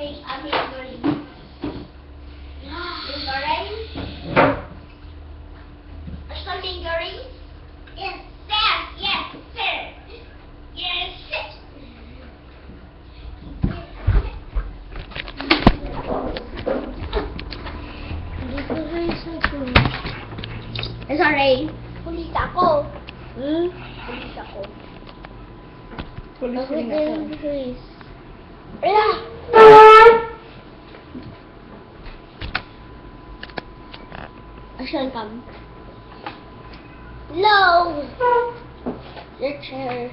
Green. Something green? Yes, sir. Yes, sir. Yes, sir. Sorry. Pulis ako. Pulis ako. Pulis rin ako. Wala. Action come. No. Your chair.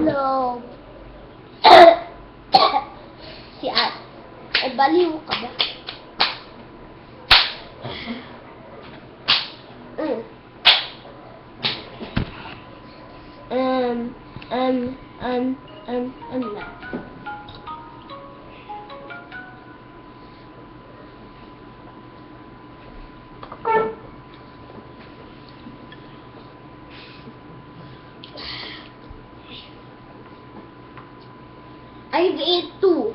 No. Si At. Ay, baliw ka ba? No. I've ate 2.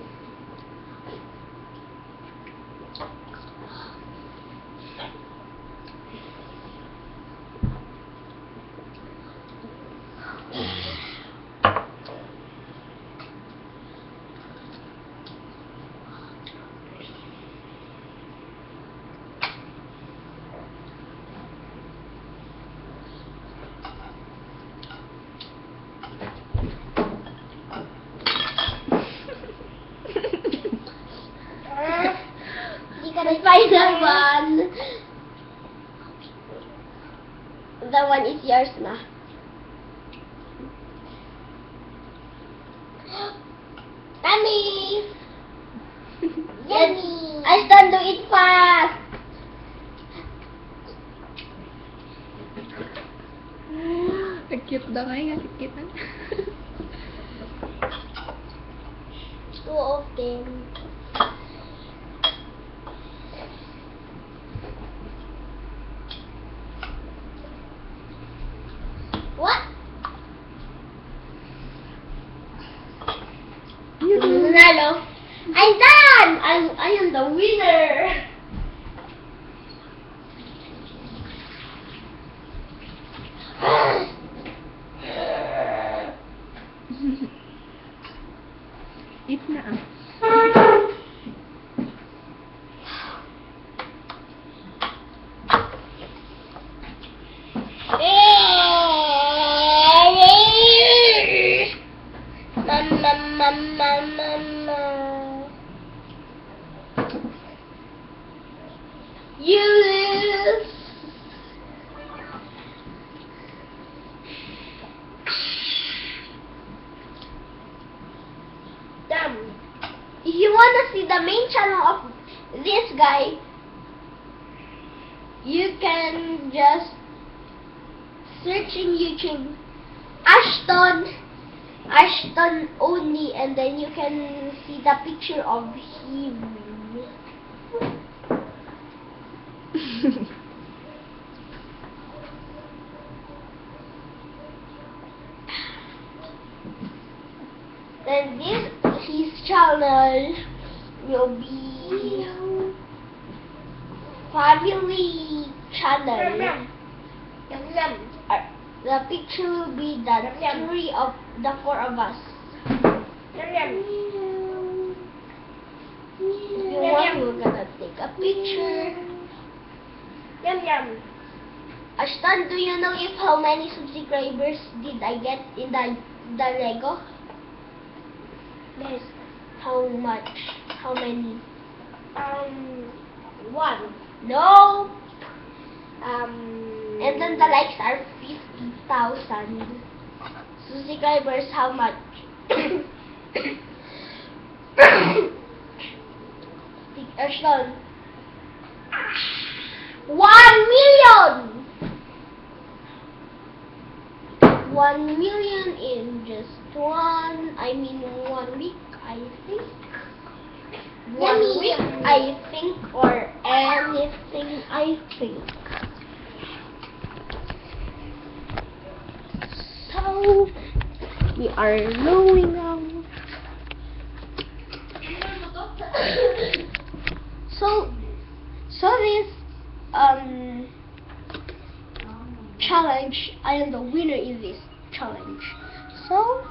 The final one. That one is yours na. Yummy! Yummy! I stand to eat fast! Cute daw nga, cute na. 2 of them. What? Nanalo. I'm done! I am the winner! Eat na ah. You lose. Damn. If you wanna see the main channel of this guy, you can just search in YouTube Ashton only, and then you can see the picture of him. Then his channel will be family channel. The picture will be the 3 of the 4 of us. If you want, we're gonna take a picture. Ashton, do you know if how many subscribers did I get in the Lego? Yes. How much? How many? 1. No. And then the likes are 50,000. Subscribers, how much? Ashton. 1 million! 1 million in just 1 week, I think. 1 week, I think, or anything, I think. So, We are going now. So this challenge, I am the winner in this challenge. So